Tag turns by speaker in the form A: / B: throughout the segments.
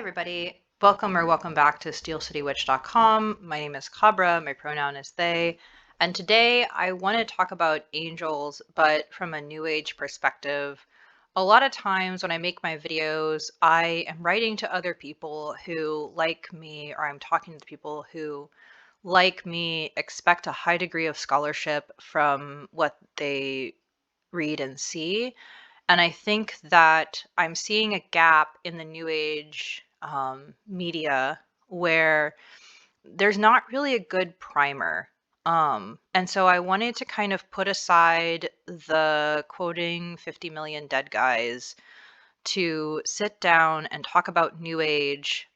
A: everybody. Welcome back to SteelCityWitch.com. My name is Cabra, my pronoun is they, and today I want to talk about angels, but from a New Age perspective. A lot of times when I make my videos, I am writing to other people who, like me, or I'm talking to people who, like me, expect a high degree of scholarship from what they read and see. And I think that I'm seeing a gap in the New Age media where there's not really a good primer. And so I wanted to kind of put aside the quoting 50 million dead guys to sit down and talk about New Age,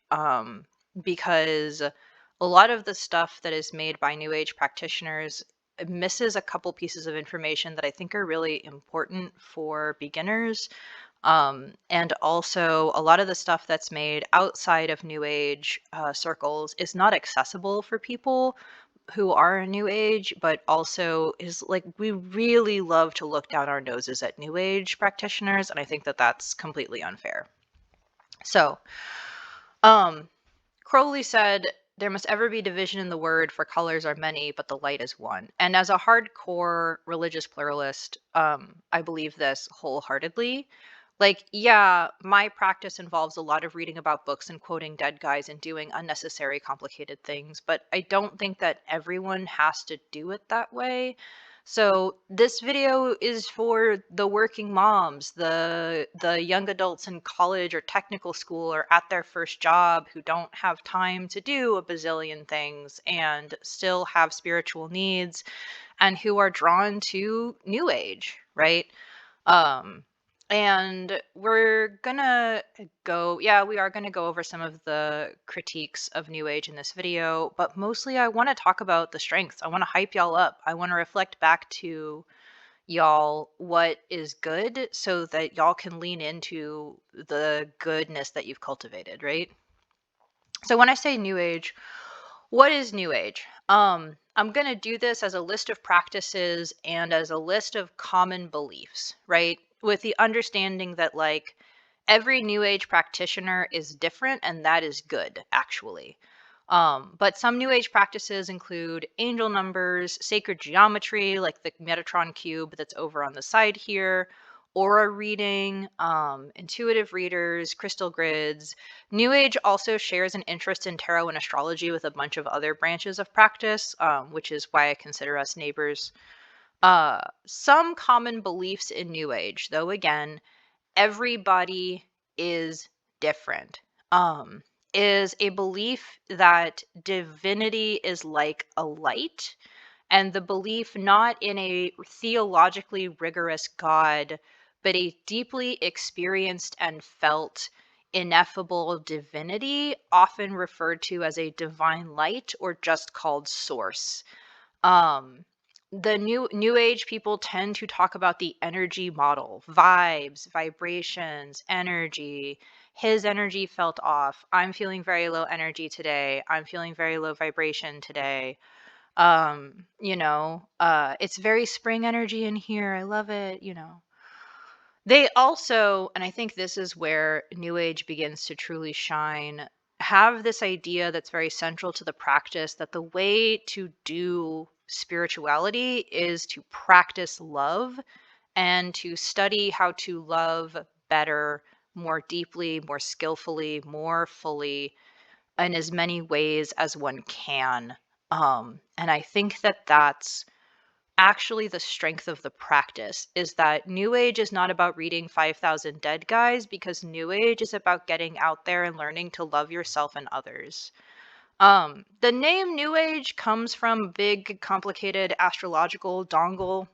A: because a lot of the stuff that is made by New Age practitioners misses a couple pieces of information that I think are really important for beginners. And also, a lot of the stuff that's made outside of New Age circles is not accessible for people who are in New Age, but also is like, we really love to look down our noses at New Age practitioners, and I think that that's completely unfair. So, Crowley said, there must ever be division in the word, for colors are many, but the light is one. And as a hardcore religious pluralist, I believe this wholeheartedly. Like, yeah, my practice involves a lot of reading about books and quoting dead guys and doing unnecessary, complicated things, but I don't think that everyone has to do it that way. So this video is for the working moms, the young adults in college or technical school or at their first job who don't have time to do a bazillion things and still have spiritual needs and who are drawn to New Age, right? And we are gonna go over some of the critiques of New Age in this video, but mostly I want to talk about the strengths. I want to hype y'all up. I want to reflect back to y'all what is good so that y'all can lean into the goodness that you've cultivated, right? So when I say New Age, what is New Age? I'm going to do this as a list of practices and as a list of common beliefs, right? With the understanding that, like, every New Age practitioner is different, and that is good, actually. But some New Age practices include angel numbers, sacred geometry, like the Metatron cube that's over on the side here, aura reading, intuitive readers, crystal grids. New Age also shares an interest in tarot and astrology with a bunch of other branches of practice, which is why I consider us neighbors. Some common beliefs in New Age, though again, everybody is different, is a belief that divinity is like a light, and the belief not in a theologically rigorous God, but a deeply experienced and felt ineffable divinity, often referred to as a divine light or just called source. Um, the new age people tend to talk about the energy model, vibes, vibrations, energy. His energy felt off. I'm feeling very low energy today. I'm feeling very low vibration today. It's very spring energy in here. I love it. They also, and I think this is where New Age begins to truly shine, have this idea that's very central to the practice that the way to do spirituality is to practice love and to study how to love better, more deeply, more skillfully, more fully, in as many ways as one can. And I think that that's actually the strength of the practice, is that New Age is not about reading 5,000 dead guys, because New Age is about getting out there and learning to love yourself and others. The name New Age comes from big, complicated astrological dongle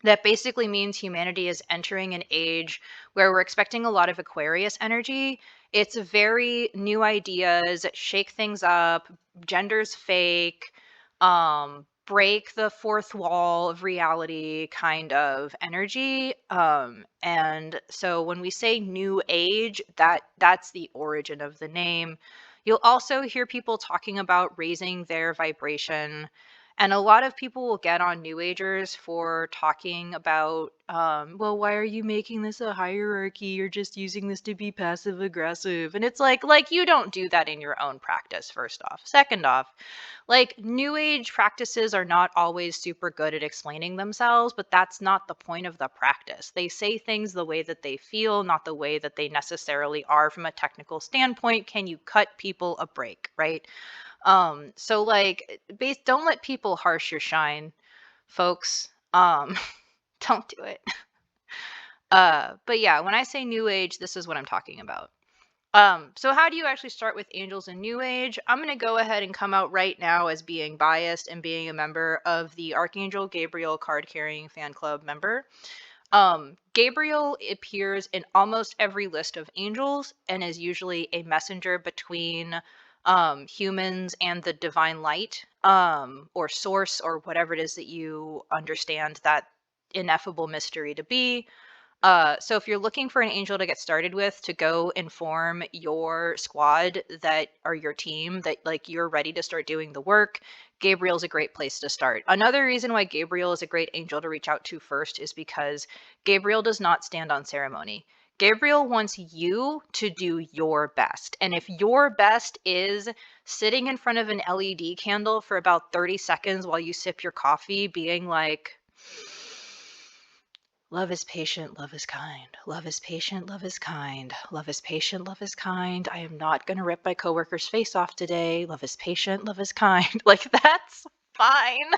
A: that basically means humanity is entering an age where we're expecting a lot of Aquarius energy. It's very new ideas, shake things up, gender's fake, break the fourth wall of reality kind of energy. And so when we say New Age, that's the origin of the name. You'll also hear people talking about raising their vibration And a lot of people will get on New Agers for talking about, well, why are you making this a hierarchy? You're just using this to be passive aggressive. And it's like you don't do that in your own practice, first off. Second off, like New Age practices are not always super good at explaining themselves, but that's not the point of the practice. They say things the way that they feel, not the way that they necessarily are from a technical standpoint. Can you cut people a break, right? So like don't let people harsh your shine, folks. Don't do it. But yeah, when I say New Age, this is what I'm talking about. So how do you actually start with angels in New Age? I'm going to go ahead and come out right now as being biased and being a member of the Archangel Gabriel card carrying fan club member. Gabriel appears in almost every list of angels and is usually a messenger between humans and the divine light, or source, or whatever it is that you understand that ineffable mystery to be. So if you're looking for an angel to get started with to go inform your squad that are your team, that like you're ready to start doing the work, Gabriel's a great place to start. Another reason why Gabriel is a great angel to reach out to first is because Gabriel does not stand on ceremony. Gabriel wants you to do your best. And if your best is sitting in front of an LED candle for about 30 seconds while you sip your coffee, being like, love is patient, love is kind. Love is patient, love is kind. Love is patient, love is kind. I am not going to rip my coworker's face off today. Love is patient, love is kind. Like, that's fine.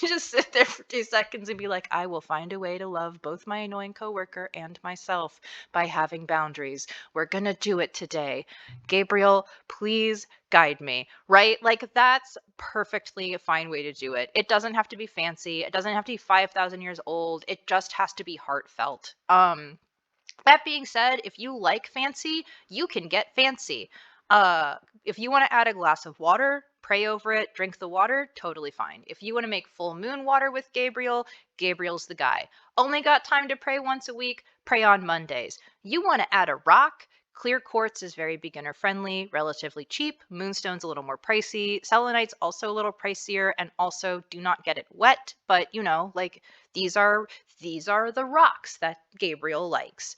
A: You just sit there for 2 seconds and be like, I will find a way to love both my annoying coworker and myself by having boundaries. We're going to do it today. Gabriel, please guide me, right? Like, that's perfectly a fine way to do it. It doesn't have to be fancy. It doesn't have to be 5,000 years old. It just has to be heartfelt. That being said, if you like fancy, you can get fancy. If you want to add a glass of water, pray over it, drink the water, totally fine. If you want to make full moon water with Gabriel, Gabriel's the guy. Only got time to pray once a week, pray on Mondays. You want to add a rock? Clear quartz is very beginner friendly, relatively cheap. Moonstone's a little more pricey. Selenite's also a little pricier, and also do not get it wet, but you know, like these are the rocks that Gabriel likes.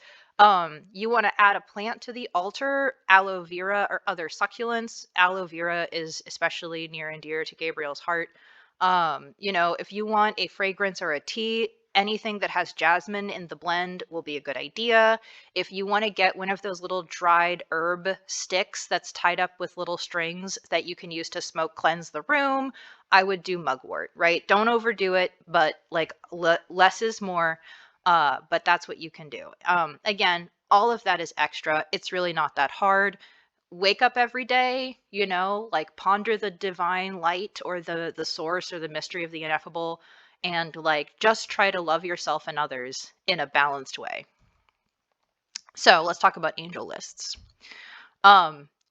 A: You want to add a plant to the altar, aloe vera or other succulents. Aloe vera is especially near and dear to Gabriel's heart. You know, if you want a fragrance or a tea, anything that has jasmine in the blend will be a good idea. If you want to get one of those little dried herb sticks that's tied up with little strings that you can use to smoke cleanse the room, I would do mugwort, right? Don't overdo it, but like less is more. But that's what you can do. Again, all of that is extra. It's really not that hard. Wake up every day, you know, like ponder the divine light or the source or the mystery of the ineffable, and like just try to love yourself and others in a balanced way. So let's talk about angel lists.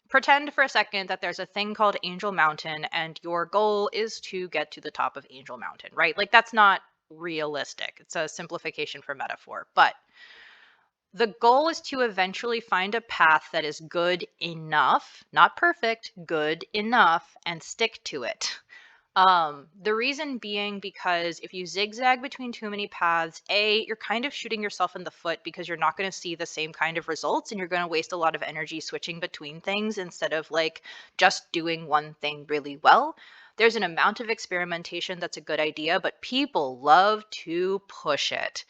A: Pretend for a second that there's a thing called Angel Mountain and your goal is to get to the top of Angel Mountain, right? Like that's not realistic. It's a simplification for metaphor, but the goal is to eventually find a path that is good enough, not perfect, good enough, and stick to it. The reason being because if you zigzag between too many paths, you're kind of shooting yourself in the foot because you're not going to see the same kind of results and you're going to waste a lot of energy switching between things instead of like just doing one thing really well. There's an amount of experimentation that's a good idea, but people love to push it.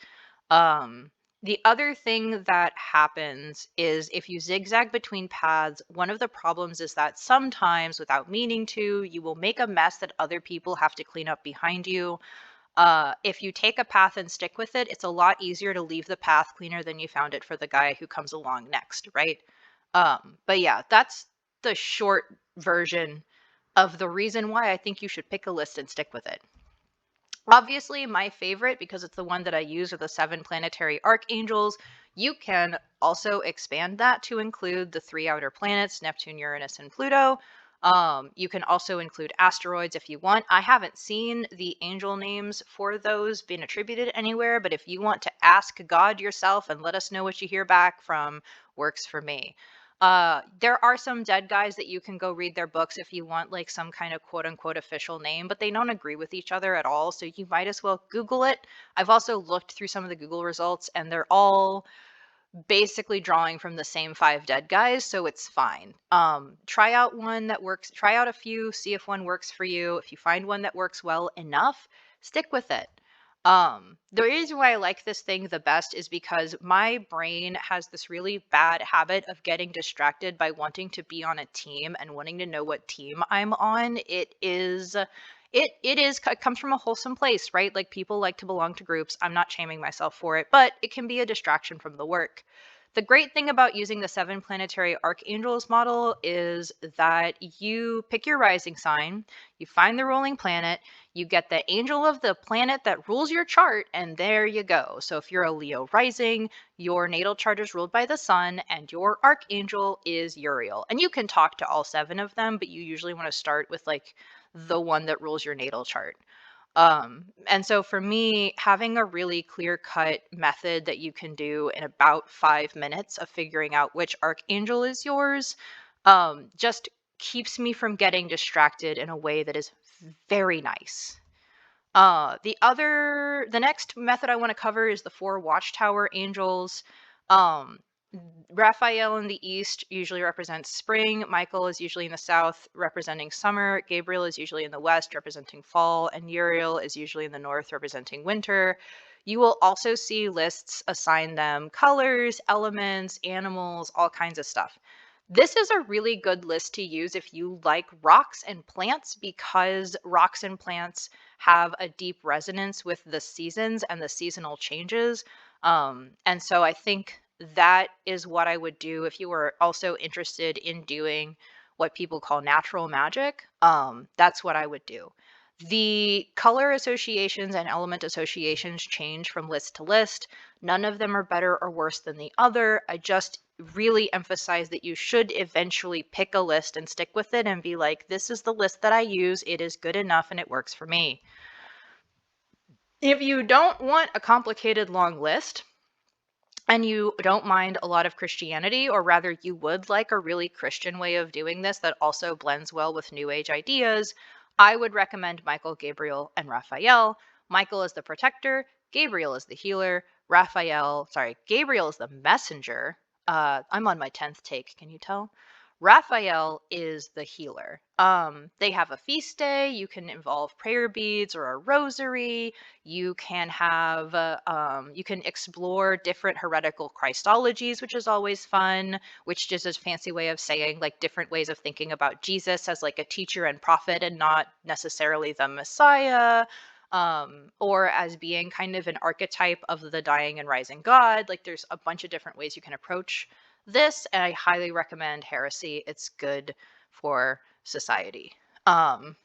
A: The other thing that happens is if you zigzag between paths, one of the problems is that sometimes, without meaning to, you will make a mess that other people have to clean up behind you. If you take a path and stick with it, it's a lot easier to leave the path cleaner than you found it for the guy who comes along next, right? But yeah, that's the short version of the reason why I think you should pick a list and stick with it. Obviously, my favorite, because it's the one that I use, are the 7 planetary archangels. You can also expand that to include the 3 outer planets, Neptune, Uranus, and Pluto. You can also include asteroids if you want. I haven't seen the angel names for those being attributed anywhere, but if you want to ask God yourself and let us know what you hear back from, works for me. There are some dead guys that you can go read their books if you want like some kind of quote unquote official name, but they don't agree with each other at all. So you might as well Google it. I've also looked through some of the Google results and they're all basically drawing from the same 5 dead guys, so it's fine. Try out one that works, try out a few, see if one works for you. If you find one that works well enough, stick with it. The reason why I like this thing the best is because my brain has this really bad habit of getting distracted by wanting to be on a team and wanting to know what team I'm on. It comes from a wholesome place, right? Like people like to belong to groups. I'm not shaming myself for it, but it can be a distraction from the work. The great thing about using the 7 planetary archangels model is that you pick your rising sign, you find the ruling planet, you get the angel of the planet that rules your chart, and there you go. So if you're a Leo rising, your natal chart is ruled by the sun, and your archangel is Uriel. And you can talk to all 7 of them, but you usually want to start with like the one that rules your natal chart. And so for me, having a really clear cut method that you can do in about 5 minutes of figuring out which archangel is yours, just keeps me from getting distracted in a way that is very nice. The next method I want to cover is the 4 watchtower angels. Um, Raphael in the east usually represents spring. Michael is usually in the south representing summer. Gabriel is usually in the west representing fall. And Uriel is usually in the north representing winter. You will also see lists assign them colors, elements, animals, all kinds of stuff. This is a really good list to use if you like rocks and plants, because rocks and plants have a deep resonance with the seasons and the seasonal changes. And so I think that is what I would do if you were also interested in doing what people call natural magic. That's what I would do. The color associations and element associations change from list to list. None of them are better or worse than the other. I just really emphasize that you should eventually pick a list and stick with it and be like, this is the list that I use. It is good enough and it works for me. If you don't want a complicated long list, and you don't mind a lot of Christianity, or rather you would like a really Christian way of doing this that also blends well with New Age ideas, I would recommend Michael, Gabriel, and Raphael. Michael is the protector, Gabriel is the healer, Gabriel is the messenger. I'm on my 10th take, can you tell? Raphael is the healer. They have a feast day. You can involve prayer beads or a rosary. You can have, you can explore different heretical Christologies, which is always fun, which just is a fancy way of saying like different ways of thinking about Jesus as like a teacher and prophet and not necessarily the Messiah, or as being kind of an archetype of the dying and rising God. Like there's a bunch of different ways you can approach this, and I highly recommend Heresy. It's good for society. The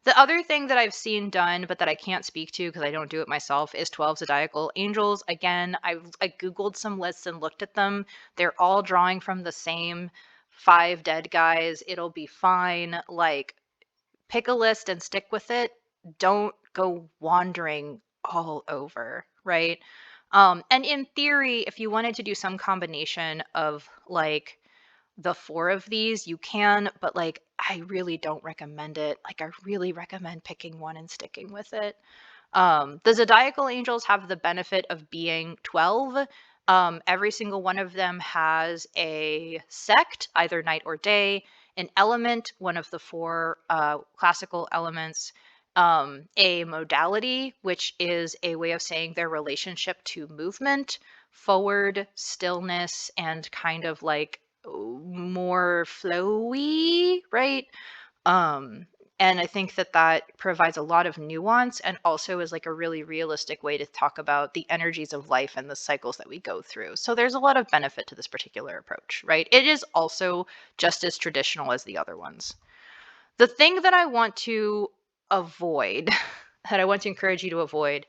A: other thing that I've seen done, but that I can't speak to because I don't do it myself, is 12 zodiacal angels. Again, I Googled some lists and looked at them. They're all drawing from the same 5 dead guys. It'll be fine. Like, pick a list and stick with it. Don't go wandering all over, right? And in theory, if you wanted to do some combination of like the 4 of these, you can, but like I really don't recommend it. Like I really recommend picking one and sticking with it. The zodiacal angels have the benefit of being 12. Every single one of them has a sect, either night or day, an element, one of the 4 classical elements, a modality, which is a way of saying their relationship to movement, forward, stillness, and kind of like more flowy, right? And I think that that provides a lot of nuance and also is like a really realistic way to talk about the energies of life and the cycles that we go through. So there's a lot of benefit to this particular approach, right? It is also just as traditional as the other ones. The thing that I want to avoid, that I want to encourage you to avoid,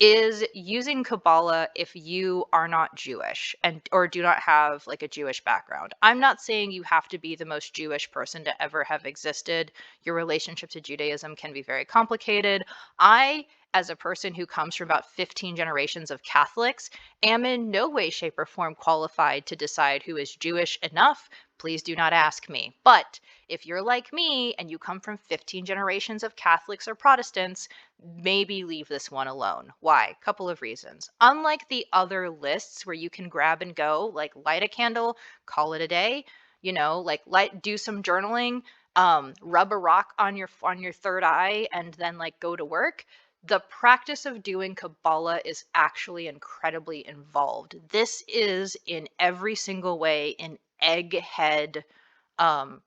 A: is using Kabbalah if you are not Jewish and or do not have like a Jewish background. I'm not saying you have to be the most Jewish person to ever have existed. Your relationship to Judaism can be very complicated. I, as a person who comes from about 15 generations of Catholics, am in no way, shape, or form qualified to decide who is Jewish enough. Please do not ask me. But if you're like me and you come from 15 generations of Catholics or Protestants, maybe leave this one alone. Why? Couple of reasons. Unlike the other lists where you can grab and go, like light a candle, call it a day, like do some journaling, rub a rock on your third eye and then like go to work. The practice of doing Kabbalah is actually incredibly involved. This is in every single way an egghead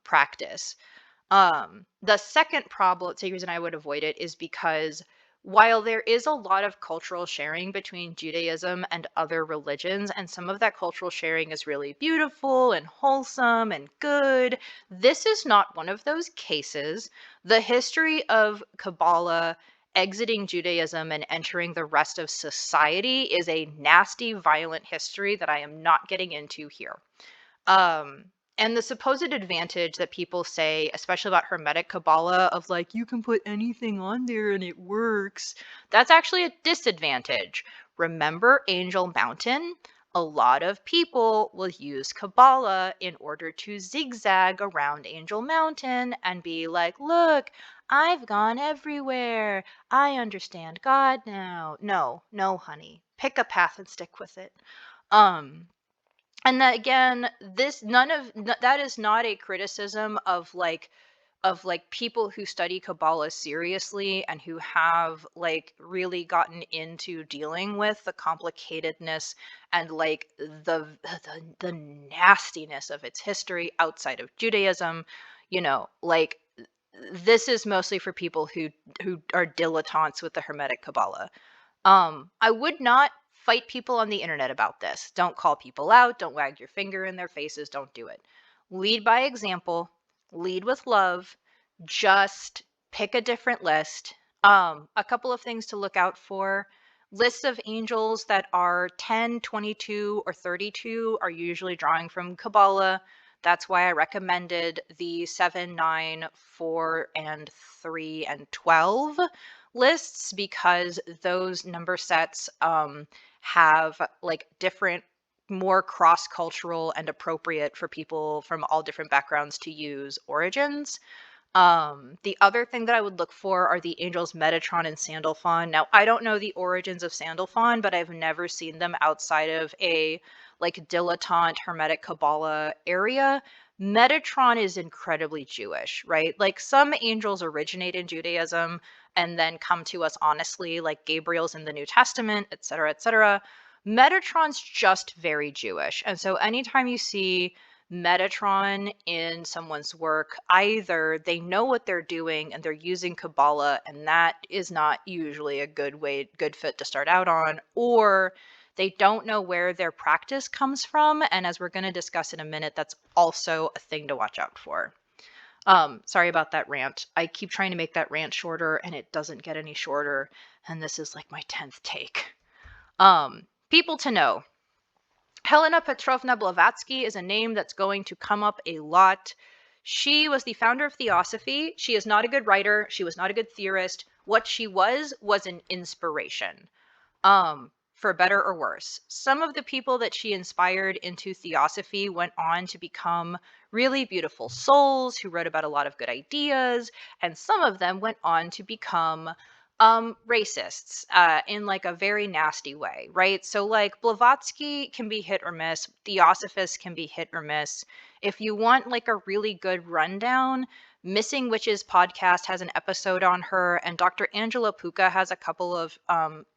A: practice. The second problem, the reason I would avoid it is because while there is a lot of cultural sharing between Judaism and other religions, and some of that cultural sharing is really beautiful and wholesome and good, this is not one of those cases. The history of Kabbalah exiting Judaism and entering the rest of society is a nasty, violent history that I am not getting into here. And the supposed advantage that people say, especially about Hermetic Kabbalah, of like, you can put anything on there and it works, that's actually a disadvantage. Remember Angel Mountain? A lot of people will use Kabbalah in order to zigzag around Angel Mountain and be like, look, I've gone everywhere. I understand God now. No, no, honey. Pick a path and stick with it. And that again, that is not a criticism of like people who study Kabbalah seriously and who have like really gotten into dealing with the complicatedness and like the nastiness of its history outside of Judaism. Like this is mostly for people who are dilettantes with the Hermetic Kabbalah. I would not fight people on the internet about this. Don't call people out. Don't wag your finger in their faces. Don't do it. Lead by example. Lead with love. Just pick a different list. A couple of things to look out for. Lists of angels that are 10, 22, or 32 are usually drawing from Kabbalah. That's why I recommended the 7, 9, 4, and 3, and 12 lists, because those number sets have like different, more cross-cultural and appropriate for people from all different backgrounds to use origins. The other thing that I would look for are the angels Metatron and Sandalphon. Now, I don't know the origins of Sandalphon, but I've never seen them outside of a like dilettante Hermetic Kabbalah area. Metatron is incredibly Jewish, right? Like some angels originate in Judaism and then come to us honestly, like Gabriel's in the New Testament, et cetera, et cetera. Metatron's just very Jewish. And so anytime you see Metatron in someone's work, either they know what they're doing and they're using Kabbalah, and that is not usually a good fit to start out on, or they don't know where their practice comes from. And as we're going to discuss in a minute, that's also a thing to watch out for. Sorry about that rant. I keep trying to make that rant shorter and it doesn't get any shorter. And this is like my 10th take. People to know. Helena Petrovna Blavatsky is a name that's going to come up a lot. She was the founder of Theosophy. She is not a good writer. She was not a good theorist. What she was an inspiration. For better or worse. Some of the people that she inspired into Theosophy went on to become really beautiful souls who wrote about a lot of good ideas, and some of them went on to become racists in like a very nasty way, right? So like Blavatsky can be hit or miss, Theosophists can be hit or miss. If you want like a really good rundown, Missing Witches podcast has an episode on her, and Dr. Angela Puka has a couple of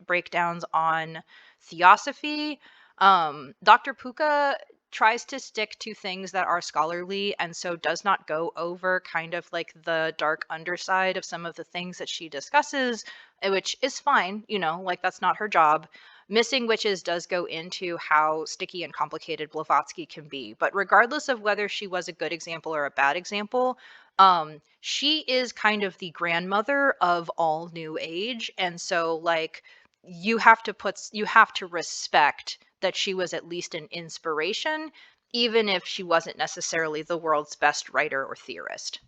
A: breakdowns on Theosophy. Dr. Puka tries to stick to things that are scholarly and so does not go over kind of like the dark underside of some of the things that she discusses, which is fine, like that's not her job. Missing Witches does go into how sticky and complicated Blavatsky can be, but regardless of whether she was a good example or a bad example, she is kind of the grandmother of all New Age. And so like you have to respect that she was at least an inspiration, even if she wasn't necessarily the world's best writer or theorist.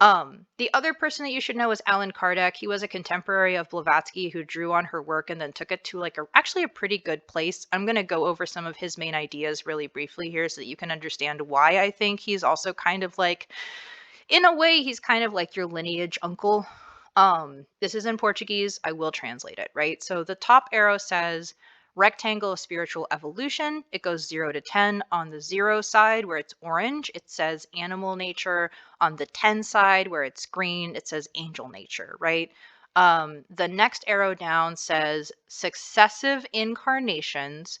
A: The other person that you should know is Alan Kardec. He was a contemporary of Blavatsky who drew on her work and then took it to actually a pretty good place. I'm going to go over some of his main ideas really briefly here so that you can understand why I think he's also kind of in a way, he's kind of like your lineage uncle. This is in Portuguese. I will translate it, right? So the top arrow says rectangle of spiritual evolution. It goes 0 to 10. On the 0 side, where it's orange, it says animal nature. On the 10 side, where it's green, it says angel nature, right? The next arrow down says successive incarnations.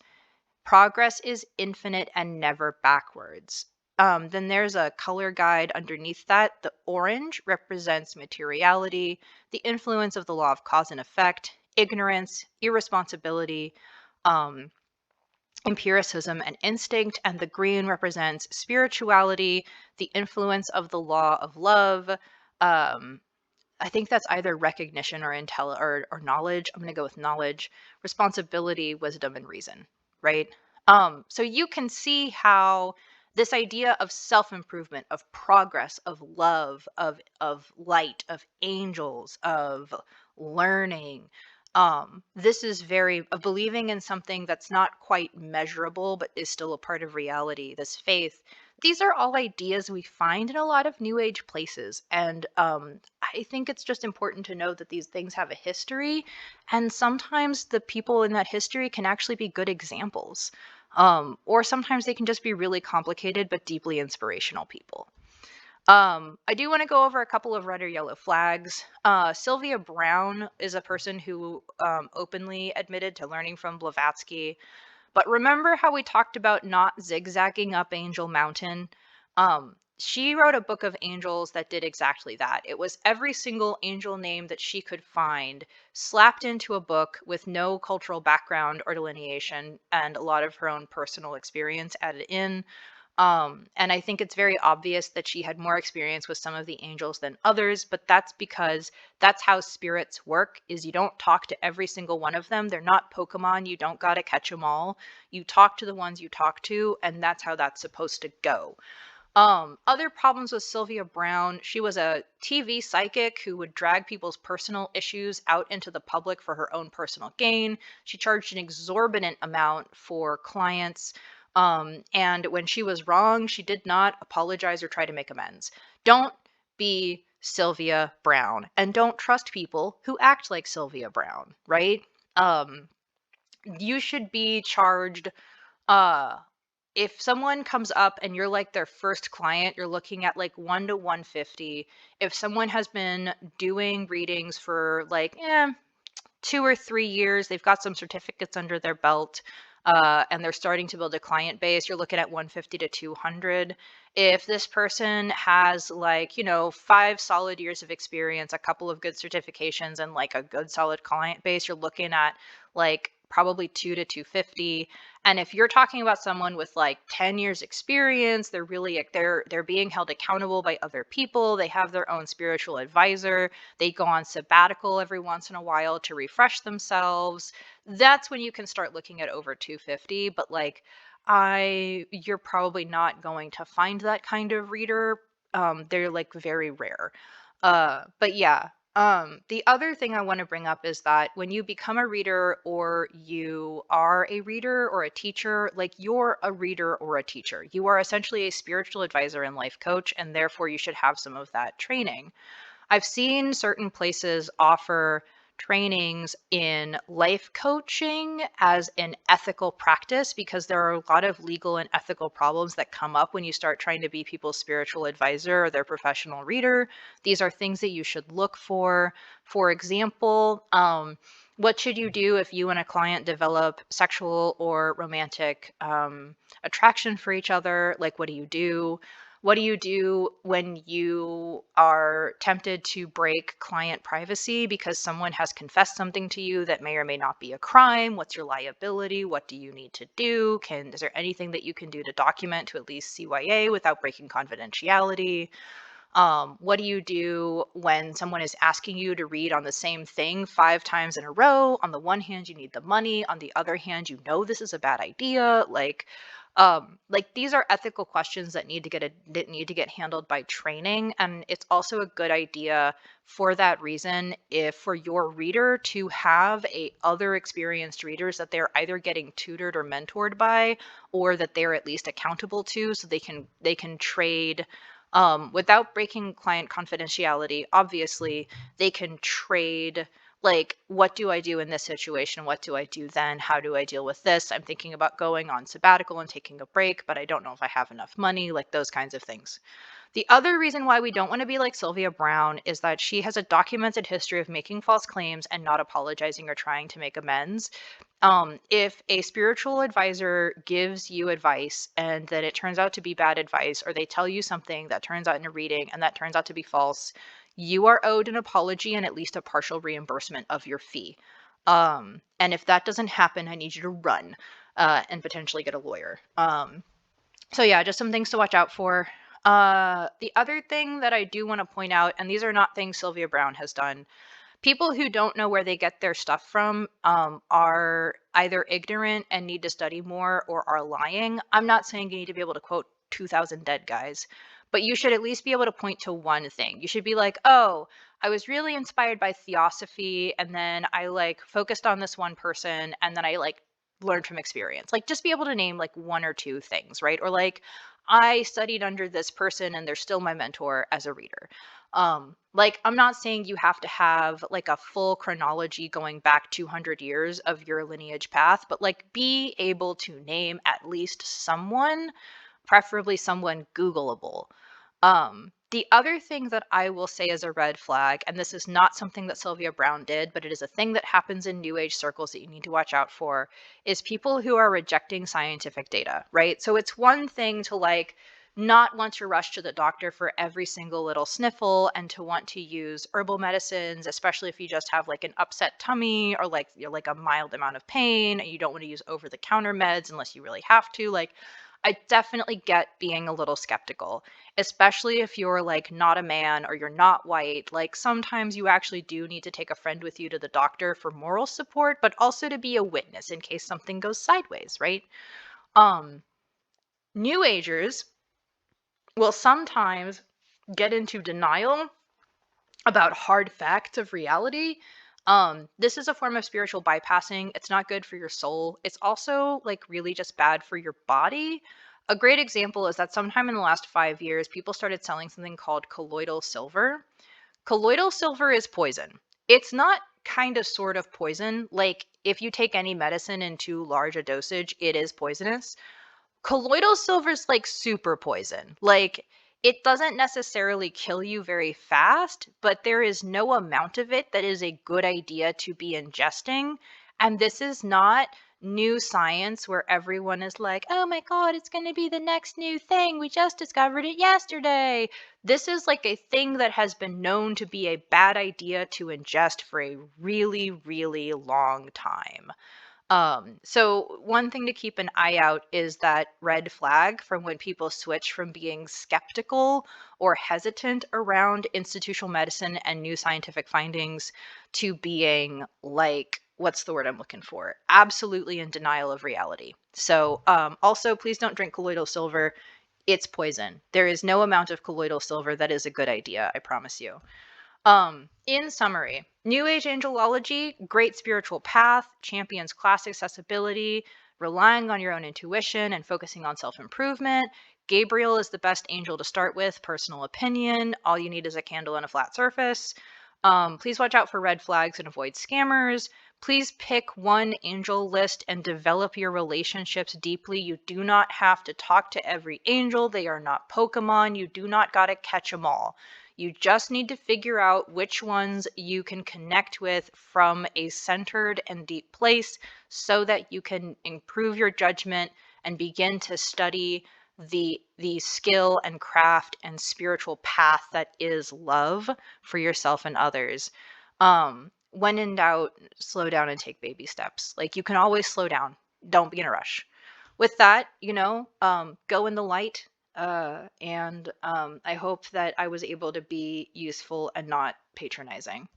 A: Progress is infinite and never backwards. Then there's a color guide underneath that. The orange represents materiality, the influence of the law of cause and effect, ignorance, irresponsibility, um, empiricism, and instinct. And the green represents spirituality, the influence of the law of love. I think that's either recognition or or knowledge. I'm going to go with knowledge, responsibility, wisdom, and reason, right? So you can see how this idea of self-improvement, of progress, of love, of light, of angels, of learning, this is very of believing in something that's not quite measurable but is still a part of reality, this faith. These are all ideas we find in a lot of new age places, and I think it's just important to know that these things have a history, and sometimes the people in that history can actually be good examples, or sometimes they can just be really complicated but deeply inspirational people. I do want to go over a couple of red or yellow flags. Sylvia Browne is a person who openly admitted to learning from Blavatsky. But remember how we talked about not zigzagging up Angel Mountain? She wrote a book of angels that did exactly that. It was every single angel name that she could find slapped into a book with no cultural background or delineation and a lot of her own personal experience added in. And I think it's very obvious that she had more experience with some of the angels than others, but that's because that's how spirits work, is you don't talk to every single one of them. They're not Pokemon. You don't got to catch them all. You talk to the ones you talk to, and that's how that's supposed to go. Other problems with Sylvia Browne, she was a TV psychic who would drag people's personal issues out into the public for her own personal gain. She charged an exorbitant amount for clients. And when she was wrong, she did not apologize or try to make amends. Don't be Sylvia Browne, and don't trust people who act like Sylvia Browne, right? You should be charged, uh, if someone comes up and you're like their first client, you're looking at like 1 to 150. If someone has been doing readings for 2 or 3 years, they've got some certificates under their belt, and they're starting to build a client base, you're looking at 150 to 200. If this person has 5 solid years of experience, a couple of good certifications, and like a good solid client base, you're looking at probably 2 to 250. And if you're talking about someone with 10 years experience, they're being held accountable by other people, they have their own spiritual advisor, they go on sabbatical every once in a while to refresh themselves, that's when you can start looking at over 250. But you're probably not going to find that kind of reader. They're very rare. But yeah. The other thing I want to bring up is that when you become a reader, or you are a reader or a teacher, you're a reader or a teacher. You are essentially a spiritual advisor and life coach, and therefore you should have some of that training. I've seen certain places offer trainings in life coaching as an ethical practice, because there are a lot of legal and ethical problems that come up when you start trying to be people's spiritual advisor or their professional reader. These are things that you should look for. For example, what should you do if you and a client develop sexual or romantic attraction for each other? What do you do? What do you do when you are tempted to break client privacy because someone has confessed something to you that may or may not be a crime? What's your liability? What do you need to do? Is there anything that you can do to document to at least CYA without breaking confidentiality? What do you do when someone is asking you to read on the same thing 5 times in a row? On the one hand, you need the money. On the other hand, you know this is a bad idea. Like these are ethical questions that need to get handled by training, and it's also a good idea for that reason if for your reader to have a other experienced readers that they're either getting tutored or mentored by, or that they're at least accountable to, so they can trade without breaking client confidentiality. Obviously, they can trade, like, what do I do in this situation? What do I do then? How do I deal with this? I'm thinking about going on sabbatical and taking a break, but I don't know if I have enough money, like those kinds of things. The other reason why we don't want to be like Sylvia Brown is that she has a documented history of making false claims and not apologizing or trying to make amends. If a spiritual advisor gives you advice and then it turns out to be bad advice, or they tell you something that turns out in a reading and that turns out to be false, you are owed an apology and at least a partial reimbursement of your fee. And if that doesn't happen, I need you to run and potentially get a lawyer. So yeah, just some things to watch out for. The other thing that I do want to point out, and these are not things Sylvia Brown has done, people who don't know where they get their stuff from are either ignorant and need to study more or are lying. I'm not saying you need to be able to quote 2,000 dead guys, but you should at least be able to point to one thing. You should be like, oh, I was really inspired by theosophy, and then I like focused on this one person, and then I like learned from experience. Like, just be able to name like one or two things, right? Or like, I studied under this person and they're still my mentor as a reader. Like, I'm not saying you have to have like a full chronology going back 200 years of your lineage path, but like be able to name at least someone, preferably someone Googleable. The other thing that I will say is a red flag, and this is not something that Sylvia Brown did, but it is a thing that happens in New Age circles that you need to watch out for, is people who are rejecting scientific data, right? So it's one thing to like not want to rush to the doctor for every single little sniffle and to want to use herbal medicines, especially if you just have like an upset tummy or like you're like a mild amount of pain and you don't want to use over the counter meds unless you really have to. Like, I definitely get being a little skeptical, especially if you're like not a man or you're not white. Like, sometimes you actually do need to take a friend with you to the doctor for moral support, but also to be a witness in case something goes sideways, right? Um, New Agers will sometimes get into denial about hard facts of reality. This is a form of spiritual bypassing. It's not good for your soul. It's also like really just bad for your body. A great example is that sometime in the last 5 years, people started selling something called colloidal silver. Colloidal silver is poison. It's not kind of sort of poison. Like, if you take any medicine in too large a dosage, it is poisonous. Colloidal silver's like super poison. Like, it doesn't necessarily kill you very fast, but there is no amount of it that is a good idea to be ingesting. And this is not new science where everyone is like, oh my God, it's going to be the next new thing. We just discovered it yesterday. This is like a thing that has been known to be a bad idea to ingest for a really, really long time. So one thing to keep an eye out is that red flag from when people switch from being skeptical or hesitant around institutional medicine and new scientific findings to being like, what's the word I'm looking for? Absolutely in denial of reality. So also, please don't drink colloidal silver. It's poison. There is no amount of colloidal silver that is a good idea, I promise you. In summary, New Age Angelology, great spiritual path, champions class accessibility, relying on your own intuition and focusing on self-improvement. Gabriel is the best angel to start with, personal opinion. All you need is a candle and a flat surface. Please watch out for red flags and avoid scammers. Please pick one angel list and develop your relationships deeply. You do not have to talk to every angel. They are not Pokemon. You do not got to catch them all. You just need to figure out which ones you can connect with from a centered and deep place so that you can improve your judgment and begin to study the skill and craft and spiritual path that is love for yourself and others. When in doubt, slow down and take baby steps. Like, you can always slow down. Don't be in a rush. With that, go in the light and I hope that I was able to be useful and not patronizing.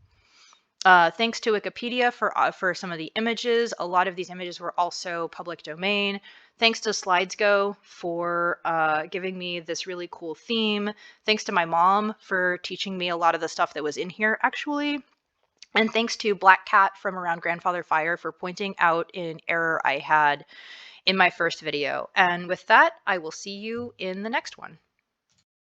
A: Thanks to Wikipedia for some of the images. A lot of these images were also public domain. Thanks to SlidesGo for giving me this really cool theme. Thanks to my mom for teaching me a lot of the stuff that was in here, actually. And thanks to Black Cat from Around Grandfather Fire for pointing out an error I had in my first video. And with that, I will see you in the next one.